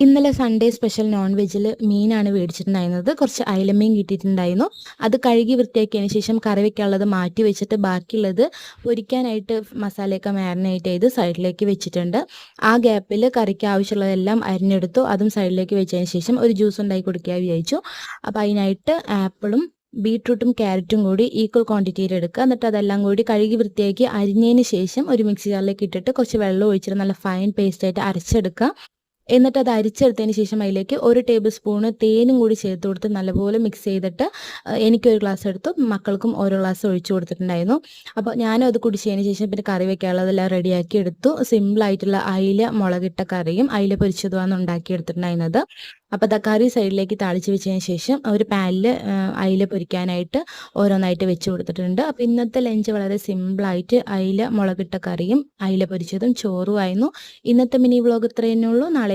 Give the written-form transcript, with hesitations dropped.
ഇന്നലെ Sunday special non വെജിൽ മീനാണ് മേടിച്ചിട്ടുണ്ടായിരുന്നത്. കുറച്ച് അയലമീൻ കിട്ടിയിട്ടുണ്ടായിരുന്നു. അത് കഴുകി വൃത്തിയാക്കിയതിന് ശേഷം കറി വെക്കാനുള്ളത് മാറ്റി വെച്ചിട്ട് ബാക്കിയുള്ളത് പൊരിക്കാനായിട്ട് മസാലയൊക്കെ മാരിനേറ്റ് ചെയ്ത് സൈഡിലേക്ക് വെച്ചിട്ടുണ്ട്. ആ ഗ്യാപ്പിൽ കറിക്ക് ആവശ്യമുള്ളതെല്ലാം അരിഞ്ഞെടുത്തു. അതും സൈഡിലേക്ക് വെച്ചതിന് ശേഷം ഒരു ജ്യൂസ് ഉണ്ടാക്കി കുടിക്കാൻ വിചാരിച്ചു. അപ്പോൾ അതിനായിട്ട് ആപ്പിളും ബീട്രൂട്ടും ക്യാരറ്റും കൂടി ഈക്വൽ ക്വാണ്ടിറ്റിയിൽ എടുക്കുക. എന്നിട്ട് അതെല്ലാം കൂടി കഴുകി വൃത്തിയാക്കി അരിഞ്ഞതിന് ശേഷം ഒരു മിക്സി ജാറിലേക്ക് ഇട്ടിട്ട് കുറച്ച് വെള്ളം ഒഴിച്ചിട്ട് നല്ല ഫൈൻ പേസ്റ്റായിട്ട് അരച്ചെടുക്കുക. എന്നിട്ട് അത് അരിച്ചെടുത്തതിന് ശേഷം അതിലേക്ക് 1 ടേബിൾ സ്പൂണ് തേനും കൂടി ചേർത്ത് കൊടുത്ത് നല്ലപോലെ മിക്സ് ചെയ്തിട്ട് എനിക്കൊരു ഗ്ലാസ് എടുത്തു, മക്കൾക്കും ഓരോ ഗ്ലാസ് ഒഴിച്ചു കൊടുത്തിട്ടുണ്ടായിരുന്നു. അപ്പോൾ ഞാനും അത് കുടിച്ചതിന് ശേഷം പിന്നെ കറി വെക്കാനുള്ളതെല്ലാം റെഡിയാക്കി എടുത്തു. സിമ്പിളായിട്ടുള്ള അയില മുളകിട്ട കറിയും അയില പൊരിച്ചതുമാണ് ഉണ്ടാക്കിയെടുത്തിട്ടുണ്ടായിരുന്നത്. അപ്പോൾ കറി സൈഡിലേക്ക് താളിച്ച് വെച്ചതിന് ശേഷം ഒരു പാനിൽ അയില പൊരിക്കാനായിട്ട് ഓരോന്നായിട്ട് വെച്ച് കൊടുത്തിട്ടുണ്ട്. അപ്പോൾ ഇന്നത്തെ ലഞ്ച് വളരെ സിമ്പിളായിട്ട് അയില മുളകിട്ട കറിയും അയില പൊരിച്ചതും ചോറും ആയിരുന്നു. ഇന്നത്തെ മിനി വ്ളോഗ് ഇത്രയേ ഉള്ളൂ. നാളെ